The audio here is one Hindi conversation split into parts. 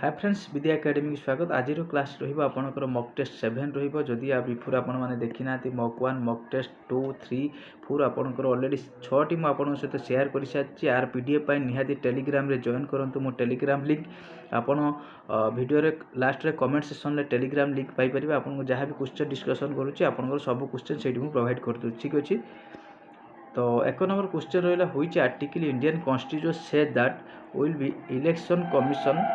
हाय फ्रेंड्स विद्या एकेडमी की स्वागत। आज क्लास रहा मक टेस्ट 7 रही आ बिफोर आपण मैंने देखी ना मक 1 मक टेस्ट 2 3 4 आपंकर अलरेडी 6टी मुझे सहित सेयार कर सारी आर पीडीएफ निहाती टेलीग्राम रे जॉइन करूँ। मो टेलीग्राम लिंक आपण वीडियो रे लास्ट रे कमेंट सेक्शन में टेलीग्राम लिंक पाइपर। आपको जहाँ भी क्वेश्चन डिस्कसन करूँ सब क्वेश्चन से प्रोवाइड कर दूँ। ठीक अच्छे तो 1 नंबर क्वेश्चन रहा हुई article Indian constitution says that will be election commission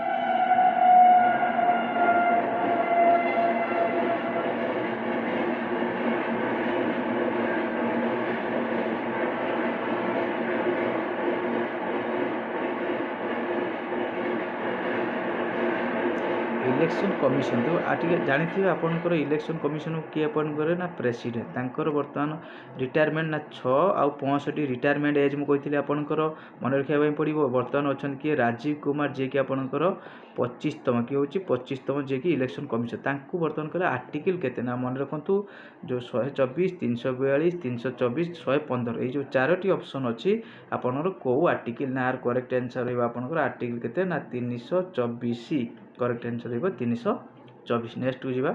election commission तो आटे जानी आपंकर इलेक्शन कमिशन को किए अपॉइंट करे ना प्रेसिडेंट तांकर बर्तमान रिटायरमेंट ना 6 आउ 65 रिटायरमेंट एज मुझे आपंकर मन रखा पड़ो। बर्तमान अच्छा किए राजीव कुमार जी की आपंकर 25तम किए हूँ 25तम जी की इलेक्शन कमिशन बर्तमान कर आर्टिकल केते ना मन रखु जो 124 342 324 115 ये जो 4टी ऑप्शन अच्छी आपंकर कौ आर्टिकल ना करेक्ट आंसर रहा आपंकर आर्टिकल केते ना 324 करेक्ट आंसर रहा 324। नेक्स्ट को जावा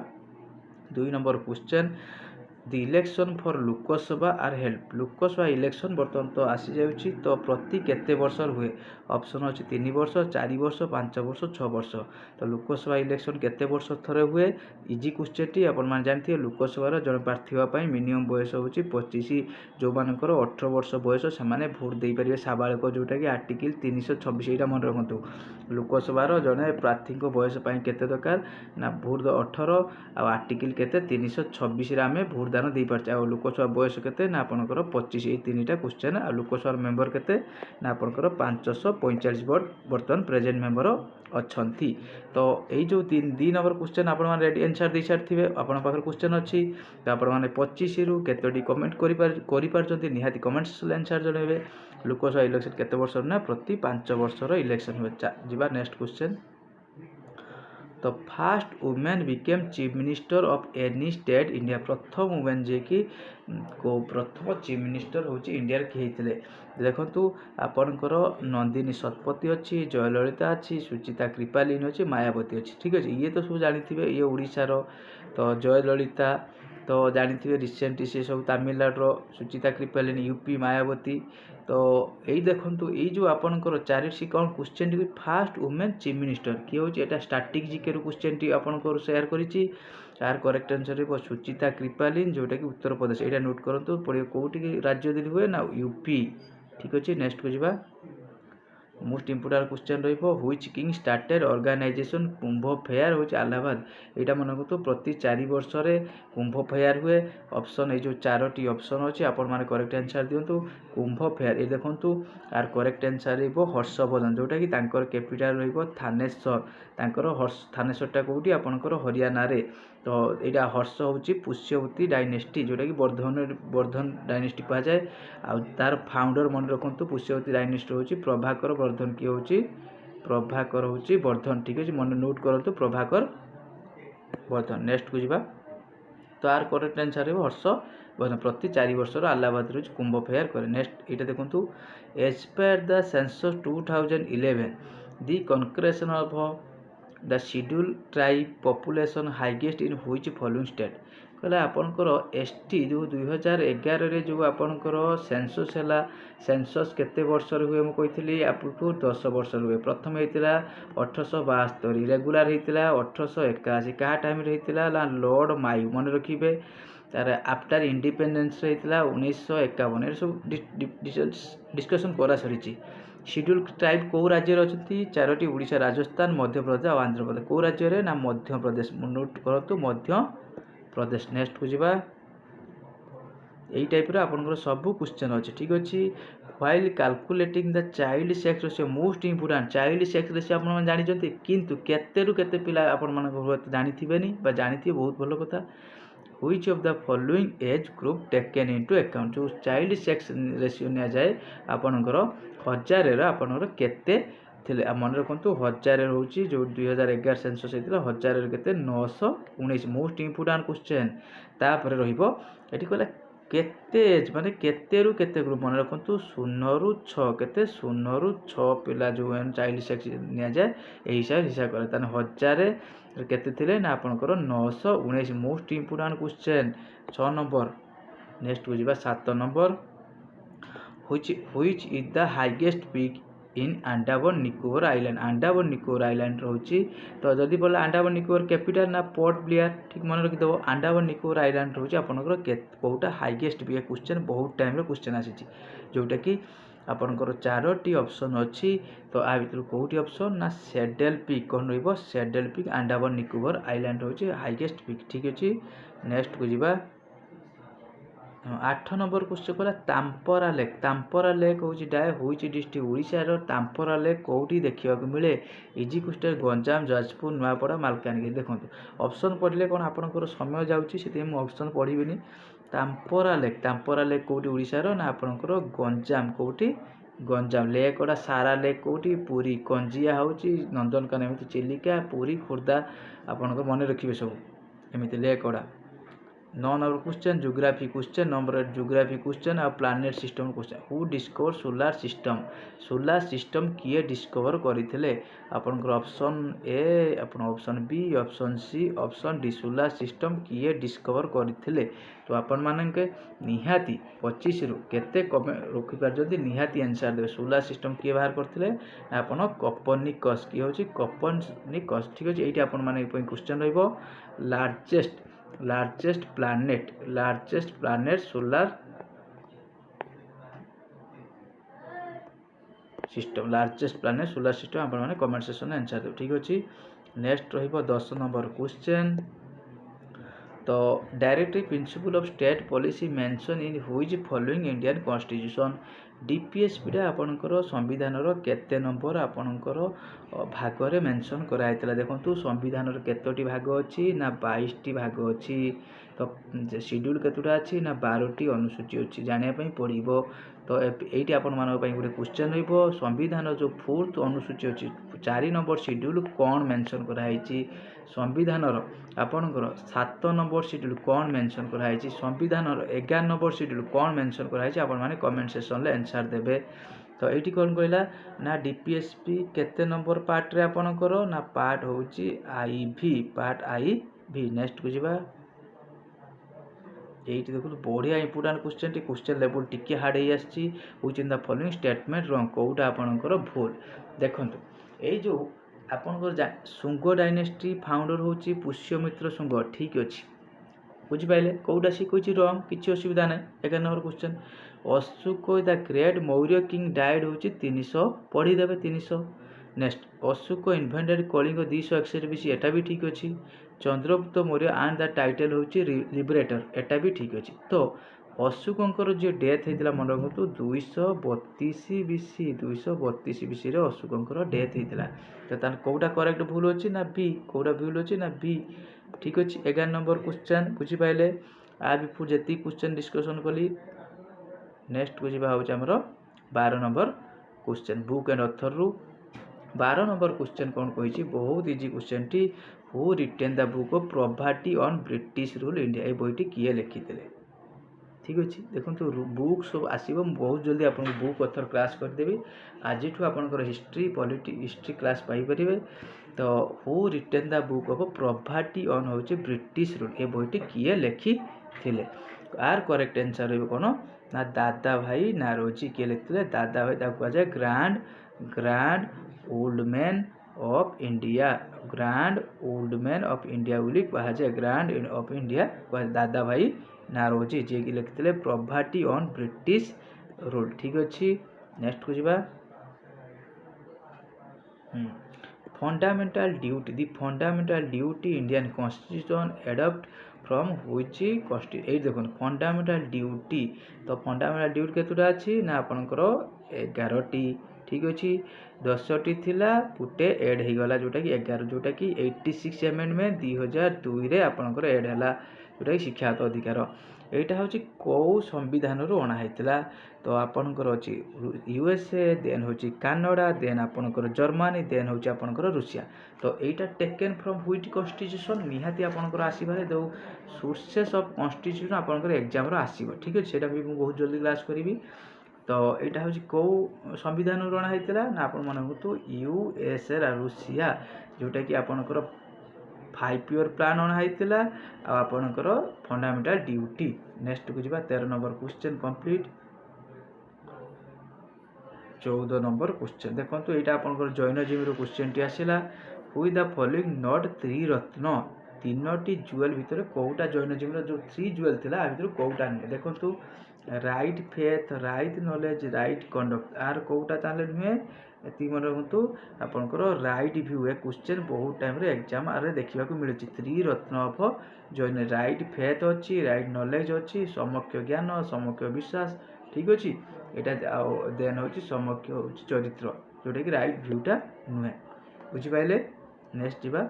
2 number question the election for Lok Sabha are held Lok Sabha election बर्तमान तो आसी जाउछि तो प्रति केते वर्ष हुए ऑप्शन अच्छे 3 वर्ष 4 वर्ष 5 वर्ष 6 वर्ष। तो लोकसभा इलेक्शन केते वर्ष थरे हुए इजी क्वेश्चन टी आपण मान जानथिए। लोकसभा जन प्रार्थी होगा मिनिमम बयस होछि 25 जो मानकर 18 वर्ष बयस से भोट दे पारे साबालक जोटा कि आर्टिकल 326 यहाँ मन रखु। लोकसभा जड़े प्रार्थी बयस केते दरकार ना भोट 18 आर्टिकल केते 326 आम भोट दान दे पारे। आ लोकसभा बयस केते ना आपनकर 25 ये 3टा क्वेश्चन। आ लोकसभा मेंबर केते ना आपनकर 545 बर्तमान प्रेजेंट मेंबर अच्छी। तो यही जो 2 नंबर क्वेश्चन आप रेडी आंसर दे सारी आपण पाखर क्वेश्चन अच्छी तो आपण मैंने 25 रु केतोटी कमेंट कर निहाती कमेंट आंसर जणेबे। लोकसभा इलेक्शन केते वर्ष ना प्रति 5 वर्षर इलेक्शन हुए। जा नेक्स्ट क्वेश्चन तो fast women became chief minister of any state India प्रथम वुमेन जे कि को प्रथम चीफ मिनिस्टर हूँ इंडिया किए होते देखु आपणकर नंदिनी शतपथी अच्छी जयललिता अच्छी सुचिता कृपालिन अच्छी मायावती अच्छी। ठीक अच्छे ये तो सब जानी ये ओडिशार तो जयललिता तो जानी रिसेंटली सी सब तमिलनाडु सुचिता कृपालिन यूपी मायावती। तो यही देखो ये जो आपंकर 4टी कौन question T fast women chief minister किए हूँ यहाँ स्टार्टिंग जिके क्वेश्चन टी आपंकर सेयार करी यार करेक्ट आंसर रहा सुचिता कृपालिन जोटा कि उत्तर प्रदेश यहाँ नोट करूँ पड़े कौटी राज्य दिन हुए ना यूपी। ठीक अच्छे नेक्स्ट को जावा most important question which king started organisation Kumbh fair हूँ इलाहाबाद यहाँ मन को प्रति 4 वर्ष कुंभ फेयर हुए। ऑप्शन ये जो 4टी ऑप्शन अच्छी आपण मैंने करेक्ट आंसर दिंतु कुंभ फेयर ये देखूँ आर करेक्ट आंसर हर्षवर्धन जोटा कि कैपिटल थानेश्वर थानेश्वरटा कौटी आपंकर हरियाणा रे। तो यहाँ हर्ष हूँ पुष्यवती डायनेस्टी जोटा कि वर्धन डायनेस्टी कहुए। तार फाउंडर मन रखु पुष्यवती डायनेस्टी हूँ प्रभाकर वर्धन किए हूँ प्रभाकर हूँ वर्धन। ठीक है मन नोट करूँ प्रभाकर वर्धन। नेक्स्ट को जावा तो आर करेक्ट आंसर है हर्ष वर्धन प्रति 4 वर्ष इलाहाबाद कुंभ फेयर करे। नेक्स्ट यहाँ देखूँ एज पर the census 2011 the concentration of the schedule tribe population highest in which following state कहला आपनकर एसटी जो 2011 जो आपनकर सेंसस है सेंसस केते वर्ष हुए मुझे आपको 10 वर्ष हुए। प्रथम होता 1872 रेगुलर होता 1881 क्या टाइम होता लॉर्ड मायू मन रखिए। तार आफ्टर इंडिपेंडेंस होता 1951 सब डिस्कसन करा सरी। शेड्यूल ट्राइब कौ राज्य अच्छा 4टी ओडिशा राजस्थान मध्य प्रदेश और आंध्र प्रदेश कौ राज्य ना मध्य प्रदेश नोट करूँ मध्य प्रदेश। नेक्स्ट को जावा यही टाइप आपंकर सब क्वेश्चन अच्छे। ठीक अच्छे while calculating the child sex ratio most important child sex ratio आप जानते किंतु केते केते पिला आप जानी जानी बहुत भल कथा। Which of the following age group taken into account जो चाइल्ड सेक्स रेशियो नि जाए आपणकर 1000 आपणकर केते थे मन रखु 1000 रोचे जो 2011 सेंसस होता 1000 के 919 मोस्ट इंपोर्टेंट क्वेश्चन। तापर रही कहला केते एज माने केते रु केते ग्रुप मन रखु 0 रु 6 केते 0 रु 6 पिला जो चाइल्ड सेक्स निया जाए एही हिसाब करे ताने 1000 केते थिले ना आपनकर 919 most important question 6 number. Next को जिबा 7 number which is the highest peak in Andaman Nicobar island. Andaman Nicobar island रोची तो जदि बोला अंडमान निकोबर कैपिटल ना पोर्ट ब्लेयर ठीक मन रखिदेव। अंडमान निकोबर आइलैंड रोची आपनकर कोटा हाईएस्ट पीक क्वेश्चन बहुत टाइम रे क्वेश्चन आसी जोटा कि आपनकर 4टी ऑप्शन अच्छी तो आ भीतर कोटी ऑप्शन ना सेडल पीक कौन रहिबो saddle peak Andaman Nicobar island रोची हाईएस्ट पीक ठीक अछि। नेक्स्ट को जिबा 8 नंबर क्वेश्चन कहला तांपरा लेक हूँ डाए हुई डिस्ट्रिक्ट ओडिशार तांपरा लेक कौटी देखा मिले इजी क्वेश्चन गंजाम जाजपुर नुआपड़ा मालकानगिरी। देखो ऑप्शन पढ़ले कौन आपंकर समय जाऊँगी ऑप्शन पढ़ी तांपरा लेक कौटी ओडिशार ना आपंकर गंजाम कौटी गंजाम लेक गुड़ा सारा लेक कौटी पुरी कंजिया हूँ नंदनकानन एमती चिलिका पुरी खोर्धा आपंकर मन रखिए सब एमती लेक गुड़ा। 9 number question geography question number 8 geography question a planet system question who discover solar system किए डिस्कवर करथिले आपनकर ऑप्शन ए अपन option B option C option D solar system किए डिस्कवर करथिले। तो आपण मानके निहाती 25 रु केते कम रखि पार जदी निहाती आंसर देबे सोलार सिस्टम किए बाहर करथिले आपण कोपर्निकस की होची कोपर्निकस ठीक अछि। एठी आपण माने क्वेश्चन रहइबो लार्जेस्ट प्लानेट सोलार सिस्टम आपण माने कमेंट सेक्शन में आंसर दे ठीक अछि। नेक्स्ट रहिबो 10 नंबर क्वेश्चन तो directly principle of state policy mention in which following Indian constitution DPSP आपणकर संविधान केते नंबर आपणकर भाग में मेंशन कराइतला। देखंतु संविधान केतोटी भाग अच्छी ना 22टी भाग अच्छी तो शेड्यूल केतोटा अच्छी ना 12टी अनुसूची अच्छी जानिया पई पड़िबो। तो एठी आपण मानक पई गोटे क्वेश्चन रहइबो संविधान जो 4th अनुसूची अच्छी 4 नंबर शेड्यूल कौन मेंशन कराइछि संविधान आपणकर 7 नंबर शेड्यूल कौन मेंशन कराइछि संविधान 11 नंबर शेड्यूल कौन मेंशन कराइछि आपण माने कमेंट सेक्शन ले आंसर देबे। तो एठी कौन कहला ना डीपीएसपी केते नंबर पार्ट रे आपणकर ना पार्ट होची आईवी नेक्स्ट को जिबा एठी देखो बढ़िया इंपोर्टेंट क्वेश्चन लेवल टिके हार्ड है आछि which in the following statement wrong कोउटा आपणकर भूल। देखंतु एई जो आपणकर शुंग डायनेस्टी फाउंडर होची पुष्यमित्र शुंग ठीक अछि बुझिपाइले कौटा सी कही रंग किसी असुविधा ना। 11 number question Ashok the great Maurya king died होची 300 पढ़ीदेवे 300। Next Ashok invented Kalinga 261 BC एटा भी ठीक अच्छी। Chandragupta Maurya and the title होची लिबरेटर एटा भी ठीक अच्छी। तो अशोकंकर जो डेथ होता मन रखु 232 बीसी रे अशोकंकर डेथ होता तो कौटा करेक्ट भूल अच्छी ना बी कौटा भूल अच्छी ना बी ठीक अच्छे। 11 नंबर क्वेश्चन बुझिपाइले आ बिफोर जी क्वेश्चन डिस्कसन कली। नेक्स्ट को जीवा होची हमर 12 number question book and author रु 12 नंबर क्वेश्चन कौन कही बहुत इजी क्वेश्चन टी who written the book of property on British rule India ए बईटी किए लिखिथिले ठीक अच्छे। देखो बुक सब आसो बहुत जल्दी आप बुक ऑथर क्लास करदेवी आज आपंकर हिस्ट्री क्लास पाइपर। तो who written the book of property on होची ब्रिटिश रूल ए बईटी किए लिखी थिले आर करेक्ट आंसर रहिबो कोन ना दादा भाई नारोजी किए लिखिथिले दादा भाई ताको कहा grand old man of India बोली कहा जाए ग्रैंड ऑफ इंडिया दादा भाई नारोजी जे कि लिखिथिले प्रॉपर्टी ऑन ब्रिटिश रूल ठीक अच्छी। नेक्स्ट को जीवा fundamental duty Indian constitution adopt from which constitution देखो फंडामेंटल ड्यूटी तो फंडामेंटल ड्यूटी केतुटा अच्छी ना आपनकर 11टी ठीक अच्छी 10टी थिला पुटे एड हो गला जोटा कि 11 जोटा कि 86 अमेंडमेंट 2002 रे आपनकर एड हला जोटा कि शिक्षागत अधिकार এইটা হচ্ছে কেউ সম্বিধানରୁ অଣା ହେଇଥିଲା তো ଆପଣଙ୍କର ଅଛି ୟୁଏସଏ ଦେନ୍ ହେଉଛି କାନାଡ଼ା ଦେନ୍ ଆପଣଙ୍କର ଜର୍ମାନୀ ଦେନ୍ ହେଉଛି ଆପଣଙ୍କର ରୁଷିଆ ତ ଏଇଟା ଟେକେନ୍ ଫ୍ରମ୍ ହୁଇଟ୍ କନଷ୍ଟିଚ୍ୟୁସନ୍ ନିହାତି ଆପଣଙ୍କର ଆସିବାରେ ଯେଉଁ ସୋର୍ସେସ୍ ଅଫ୍ କନଷ୍ଟିଚ୍ୟୁସନ୍ ଆପଣଙ୍କର ଏକ୍ଜାମ୍ର ଆସିବ ଠିକ୍ ଅଛି ସେଇଟା ବି ମୁଁ ବହୁତ ଜଲ୍ଦି କ୍ଲାସ୍ କରିବି ତ ଏଇଟା ହେଉଛି କେଉଁ ସମ୍ବିଧାନରୁ ଅଣା ହେଇଥିଲା ନା ଆପଣ ମନେ ହୁଅନ୍ତୁ ୟୁଏସଏ ରୁଷିଆ ଯେଉଁଟାକି ଆପଣଙ୍କର 5 ଇୟର୍ ପ୍ଲାନ୍ ଅଣା ହେଇଥିଲା ଆଉ ଆପଣଙ୍କର ଫଣ୍ଡାମେଣ୍ଟାଲ୍ ଡ୍ୟୁଟି ନେକ୍ସଟକୁ ଯିବା 13 number question complete 14 number question ଦେଖନ୍ତୁ ଏଇଟା ଆପଣଙ୍କର ଜୈନଜିମ୍ର କ୍ୱେଶ୍ଚନ୍ଟି ଆସିଲା ହୁଇ ଦ ଫଲୋଇଂ ନଟ୍ ତ୍ରିରତ୍ନ ତିନୋଟି ଜୁଏଲ୍ ଭିତରେ କେଉଁଟା ଜୈନଜିମ୍ର ଯେଉଁ 3 ଜୁଏଲ୍ ଥିଲା ଆ ଭିତରୁ କେଉଁଟା ନୁହେଁ ଦେଖନ୍ତୁ right faith right knowledge right conduct ଆର କେଉଁଟା ତାହେଲେ ନୁହେଁ ଏତିକି ମନେ ରଖନ୍ତୁ ଆପଣଙ୍କର ରାଇଟ୍ ଭ୍ୟୁ ଏ କ୍ୱେଶ୍ଚନ୍ ବହୁତ ଟାଇମ୍ରେ ଏକ୍ଜାମ୍ ଆରେ ଦେଖିବାକୁ ମିଳୁଛି ତ୍ରିରତ୍ନ ଅଫ ଜୈନ ରାଇଟ୍ ଫେଥ୍ ଅଛି ରାଇଟ୍ ନଲେଜ୍ ଅଛି ସମକ୍ଷ ଜ୍ଞାନ ସମକ୍ଷ ବିଶ୍ୱାସ ଠିକ୍ ଅଛି এটা ଆଉ ଦେନ୍ ହେଉଛି ସମକ୍ଷ ହେଉଛି ଚରିତ୍ର ଯେଉଁଟାକି ରାଇଟ୍ ଭ୍ୟୁଟା ନୁହେଁ ବୁଝିପାରିଲେ ନେକ୍ସଟ ଯିବା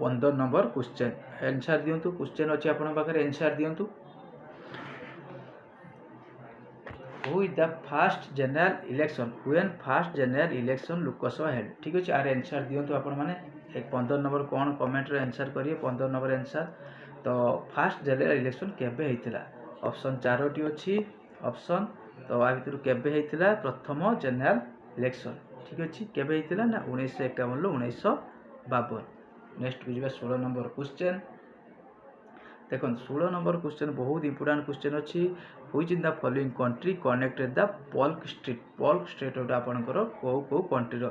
15 ନମ୍ବର କ୍ୱେଶ୍ଚନ୍ ଆନ୍ସର୍ ଦିଅନ୍ତୁ କ୍ୱେଶ୍ଚନ୍ ଅଛି ଆପଣଙ୍କ ପାଖରେ ଆନ୍ସର୍ ଦିଅନ୍ତୁ who is the first general election when first general election Lok Sabha head ଠିକ୍ ଅଛି ଆର ଆନ୍ସର୍ ଦିଅନ୍ତୁ ଆପଣମାନେ 15 ନମ୍ବର କ'ଣ କମେଣ୍ଟରେ ଆନ୍ସର୍ କରିବେ 15 ନମ୍ବର ଆନ୍ସର୍ ତ ଫାର୍ଷ୍ଟ ଜେନେରାଲ ଇଲେକ୍ସନ୍ କେବେ ହେଇଥିଲା ଅପସନ୍ 4ଟି ଅଛି ଅପସନ୍ ତ ଆ ଭିତରୁ କେବେ ହେଇଥିଲା ପ୍ରଥମ ଜେନେରାଲ ଇଲେକ୍ସନ୍ ଠିକ୍ ଅଛି କେବେ ହେଇଥିଲା ନା 1951ରୁ 1952 ନେକ୍ସଟକୁ ଯିବା 16 ନମ୍ବର କ୍ୱେଶ୍ଚନ୍ ଦେଖନ୍ତୁ 16 ନମ୍ବର କ୍ୱେଶ୍ଚନ୍ ବହୁତ ଇମ୍ପୋର୍ଟାଣ୍ଟ କ୍ୱେଶ୍ଚନ୍ ଅଛି which in the following country connected the Palk strait ଗୋଟେ ଆପଣଙ୍କର କେଉଁ କଣ୍ଟ୍ରିର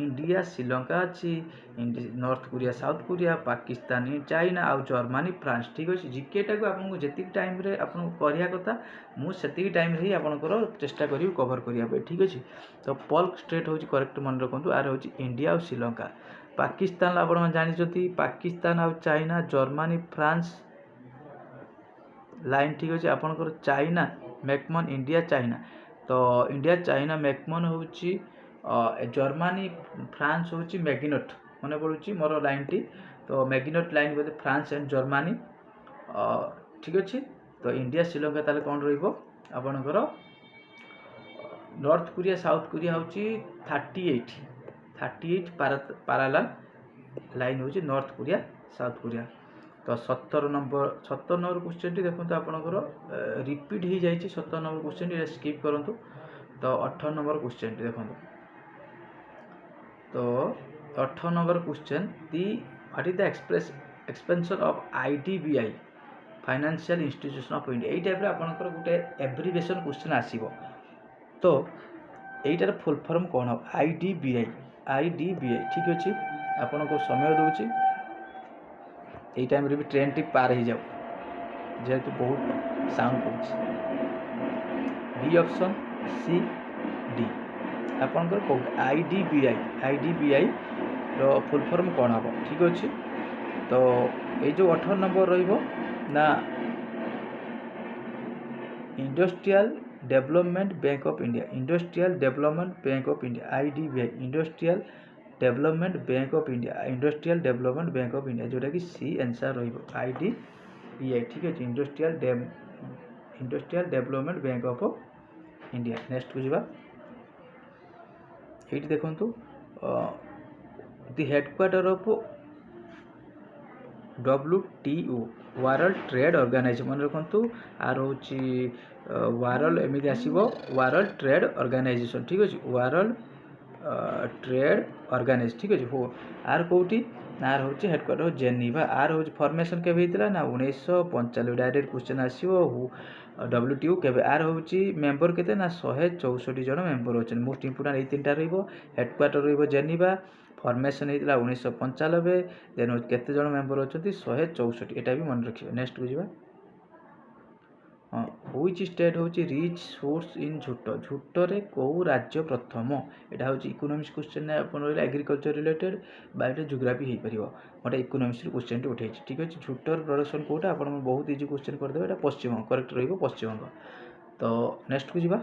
ଇଣ୍ଡିଆ ଶ୍ରୀଲଙ୍କା ଅଛି north Korea south Korea Pakistan China ଆଉ ଜର୍ମାନୀ ଫ୍ରାନ୍ସ ଠିକ୍ ଅଛି ଜିକେଟାକୁ ଆପଣଙ୍କୁ ଯେତିକି ଟାଇମ୍ରେ ଆପଣଙ୍କୁ କରିବା କଥା ମୁଁ ସେତିକି ଟାଇମ୍ରେ ହିଁ ଆପଣଙ୍କର ଚେଷ୍ଟା କରିବି କଭର୍ କରିବା ପାଇଁ ଠିକ୍ ଅଛି ତ ପଲ୍କ ଷ୍ଟ୍ରେଟ୍ ହେଉଛି କରେକ୍ଟ ମନେ ରଖନ୍ତୁ ଆର ହେଉଛି ଇଣ୍ଡିଆ ଆଉ ଶ୍ରୀଲଙ୍କା ପାକିସ୍ତାନ ଆପଣମାନେ ଜାଣିଛନ୍ତି ପାକିସ୍ତାନ ଆଉ ଚାଇନା ଜର୍ମାନୀ ଫ୍ରାନ୍ସ ଲାଇନ୍ ଠିକ୍ ଅଛି ଆପଣଙ୍କର ଚାଇନା ମେକ୍ମନ୍ ଇଣ୍ଡିଆ ଚାଇନା ତ ଇଣ୍ଡିଆ ଚାଇନା ମେକ୍ମନ୍ ହେଉଛି ଜର୍ମାନୀ ଫ୍ରାନ୍ସ ହେଉଛି ମ୍ୟାଗିନଟ୍ ମନେ ପଡ଼ୁଛି ମୋର ଲାଇନ୍ଟି ତ ମ୍ୟାଗିନଟ୍ ଲାଇନ୍ ବୋଧେ ଫ୍ରାନ୍ସ ଆଣ୍ଡ ଜର୍ମାନୀ ଠିକ୍ ଅଛି ତ ଇଣ୍ଡିଆ ଶ୍ରୀଲଙ୍କା ତାହେଲେ କ'ଣ ରହିବ ଆପଣଙ୍କର ନର୍ଥ କୋରିଆ ସାଉଥ କୋରିଆ ହେଉଛି 38 ପାରାଲାଲ୍ ଲାଇନ୍ ହେଉଛି ନର୍ଥ କୋରିଆ ସାଉଥ କୋରିଆ ତ 17 ନମ୍ବର କ୍ୱେଶ୍ଚନ୍ଟି ଦେଖନ୍ତୁ ଆପଣଙ୍କର ରିପିଟ୍ ହେଇଯାଇଛି 17 ନମ୍ବର କ୍ୱେଶ୍ଚନ୍ଟି ଏଇଟା ସ୍କିପ୍ କରନ୍ତୁ ତ 18 ନମ୍ବର କ୍ୱେଶ୍ଚନ୍ଟି ଦେଖନ୍ତୁ ତ 18 number question what is the expansion of IDBI financial institution of India ଏଇ ଟାଇପ୍ର ଆପଣଙ୍କର ଗୋଟେ ଏବ୍ରିଭେସନ୍ କ୍ୱେଶ୍ଚନ୍ ଆସିବ ତ এইটার ফুল ফর্ম କ'ଣ ହେବ IDBI ଠିକ୍ ଅଛି ଆପଣଙ୍କୁ ସମୟ ଦେଉଛି এই ଟାଇମ୍ରେ ବି ଟ୍ରେନ୍ଟି ପାର ହେଇଯାଉ ଯେହେତୁ ବହୁତ ସାଉଣ୍ଡ କରୁଛି B ଅପସନ୍ C D ଆପଣଙ୍କର କେଉଁଟା IDBIର ଫୁଲ୍ ଫର୍ମ କ'ଣ ହେବ ଠିକ୍ ଅଛି ତ ଏଇ ଯେଉଁ 18 ନମ୍ବର ରହିବ ନା industrial development bank of India IDBI industrial development bank of India ଯେଉଁଟାକି ସି ଆନ୍ସର୍ ରହିବ IDBI ଠିକ୍ ଅଛି industrial development bank of India ନେକ୍ସଟକୁ ଯିବା ଏଇଠି ଦେଖନ୍ତୁ the headquarter of WTO world trade organisation ମନେ ରଖନ୍ତୁ ଆର ହେଉଛି ୱାର୍ଲଡ ଏମିତି ଆସିବ ୱାର୍ଲଡ ଟ୍ରେଡ୍ ଅର୍ଗାନାଇଜେସନ୍ ଠିକ୍ ଅଛି ୱାର୍ଲଡ ଟ୍ରେଡ୍ ଅର୍ଗାନାଇଜେସନ୍ ଠିକ୍ ଅଛି ଆର କେଉଁଠି ନା ଆର ହେଉଛି ହେଡ଼କ୍ୱାର୍ଟର ଜେନିଭା ଆର ହେଉଛି ଫର୍ମେସନ୍ କେବେ ହେଇଥିଲା ନା 1995 ଡାଇରେକ୍ଟ କ୍ୱେଶ୍ଚନ୍ ଆସିବ WTO କେବେ ଆର ହେଉଛି ମେମ୍ବର କେତେ ନା 164 ଜଣ ମେମ୍ବର ଅଛନ୍ତି ମୋଷ୍ଟ ଇମ୍ପୋର୍ଟାଣ୍ଟ ଏଇ ତିନିଟା ରହିବ ହେଡ଼କ୍ୱାର୍ଟର ରହିବ ଜେନିଭା ଫର୍ମେସନ୍ ହେଇଥିଲା 1995 ଦେନ୍ କେତେ ଜଣ ମେମ୍ବର ଅଛନ୍ତି 164 ଏଇଟା ବି ମନେ ରଖିବେ ନେକ୍ସଟକୁ ଯିବା ହୁଇଚ୍ ଷ୍ଟେଟ୍ ହେଉଛି ରିଚ୍ ସୋର୍ସ ଇନ୍ ଝୋଟରେ କେଉଁ ରାଜ୍ୟ ପ୍ରଥମ ଏଇଟା ହେଉଛି ଇକୋନୋମିକ୍ସ କ୍ୱେଶ୍ଚନ୍ ଆପଣ ରହିଲେ ଏଗ୍ରିକଲଚର ରିଲେଟେଡ୍ ବା ଏଇଟା ଜିଓଗ୍ରାଫି ହେଇପାରିବ ଗୋଟେ ଇକୋନୋମିକ୍ସର କ୍ୱେଶ୍ଚନ୍ଟି ଉଠେଇଛି ଠିକ୍ ଅଛି ଝୋଟର ପ୍ରଡକ୍ସନ୍ କେଉଁଟା ଆପଣଙ୍କୁ ବହୁତ ଇଜି କ୍ୱେଶ୍ଚନ୍ କରିଦେବେ ଏଇଟା ପଶ୍ଚିମବଙ୍ଗ କରେକ୍ଟ ରହିବ ପଶ୍ଚିମବଙ୍ଗ ତ ନେକ୍ସଟକୁ ଯିବା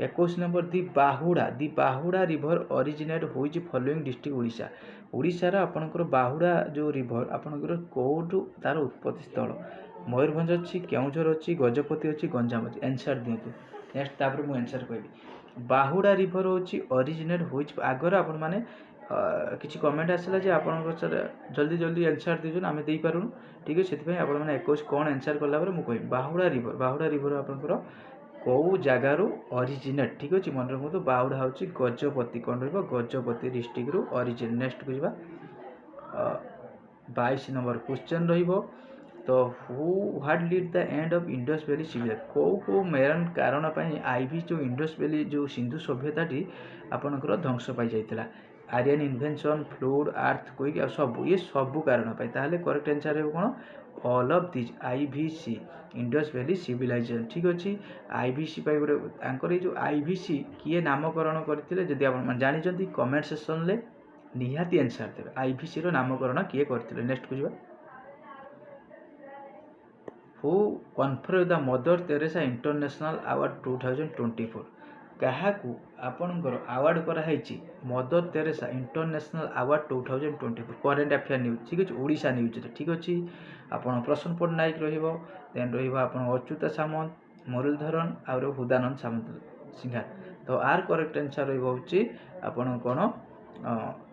21 number the Bahuda river originate होइज फॉलोइंग डिस्ट्रिक्ट ओडिशा ओडिशार आपणकर बाहुड़ा जो रिभर आपणकर कोउठु तार उत्पत्ति स्थल मयूरभंज अच्छी केउझर अच्छी गजपति अच्छी गंजाम अच्छी आंसर दिंतु नेक्स्ट तापर मु आंसर कहबी बाहुड़ा रिभर होची ऑरिजिनेट होइज आगर आपण माने किसी कमेंट आसला जे आपन सर जल्दी जल्दी आंसर दिजन आमे देई पारुन ठीक है सेति आपण माने 21 कोन आंसर करला पर मु कहबी बाहुड़ा रिभर आपनकर कौ जगारू ऑरिजिनेट ठीक अच्छे मन रखु बाहुड़ा हूँ गजपति कौन गजपति डिस्ट्रिक्ट रु ऑरिजिन नेक्स्ट को 22 नंबर क्वेश्चन तो who what lead the end of Indus valley civilisation कौ मेन कारण आईवी जो इंडस वैली जो सिंधु सभ्यताटी आपणकर ध्वंस पाई जाइतिला Aryan invention flood earthquake सब ये सब कारण ताहले करेक्ट आंसर है कौन all of this IVC Indus valley civilisation ठीक अच्छे आईवीसी गोटे जो आईवीसी किए नामकरण करते जदि आप जानी कमेंट सेक्शन में निहाती आंसर देवे आईवीसी रो नामकरण किए करते नेक्स्ट को who confer the mother Teresa international award 2024 काहाकू आपणकर अवार्ड कराई mother Teresa international award 2024 current affair news ठीक अच्छे ओडिशा न्यूज ठीक अच्छे आपन प्रसन्न पट्टनायक देन अच्युता सामंत मुरलीधरन और हुदानंद सामंत सिंघार तो आर करेक्ट आंसर रही आपन कौन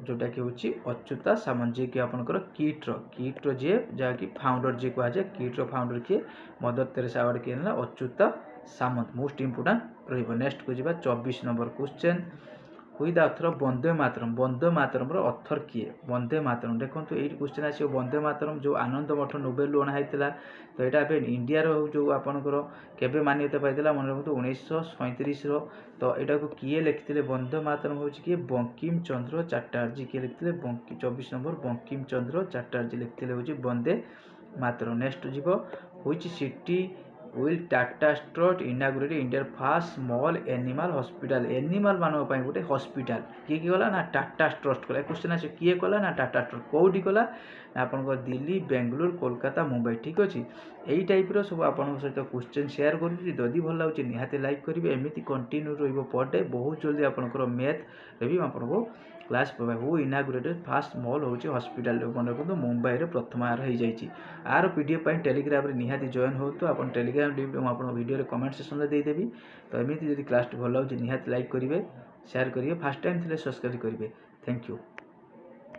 जोटा कि हूँ अच्युता सामंत जी की आपंकर किट्र जी जहाँकि फाउंडर जी कहुए किट्र फाउंडर किए मदर तेरेसा अवार्ड किए ना अच्युता सामंत मोस्ट इंपोर्टाट नेक्स्ट को 24 नंबर क्वेश्चन हुई द अथर वंदे मातरम अथर किए वंदे मातरम देखो ये क्वेश्चन आस वंदे मातरम जो आनंद मठ नोबेल अणाई तो यहाँ इंडिया जो आपंकर केवे मान्यता पाई मन रखु 1937 तो यहाँ को किए लिखिते वंदे मातरम हूँ किए बंकिम चंद्र चटर्जी किए लिखिते 24 नंबर बंकिम चंद्र चटर्जी लिखिते हूँ वंदे मातरम नेक्स्ट जीव हूँ city will Tata strut inaugurate India fast small animal hospital animal मानक गोटे हॉस्पिटल किए गला ना टाटा ट्रस्ट कला क्वेश्चन आस किए कला ना टाटा ट्रस्ट कौटी कला आप दिल्ली बेंगलुरु कोलकाता मुंबई ठीक अच्छे यही टाइप्र सब आप सहित क्वेश्चन शेयर करी भल लगे निहाती लाइक करेंगे एमती कंटिन्यू पर डे बहुत जल्दी आपंकर मैथ भी आपको class provide who inaugurated fast mall हूँ हॉस्पिटल मन रखु मुंबई में प्रथम आर हो जाए आर पीडीएफ टेलीग्राम रे निहाती जॉइन हो तो आप टेलीग्राम लिंक मुझे वीडियो कमेंट सेक्शन में देदेवी तो एमती जब क्लास भल लगे निहाती लाइक करेंगे शेयर करेंगे फास्ट टाइम थे सब्सक्राइब करेंगे थैंक यू।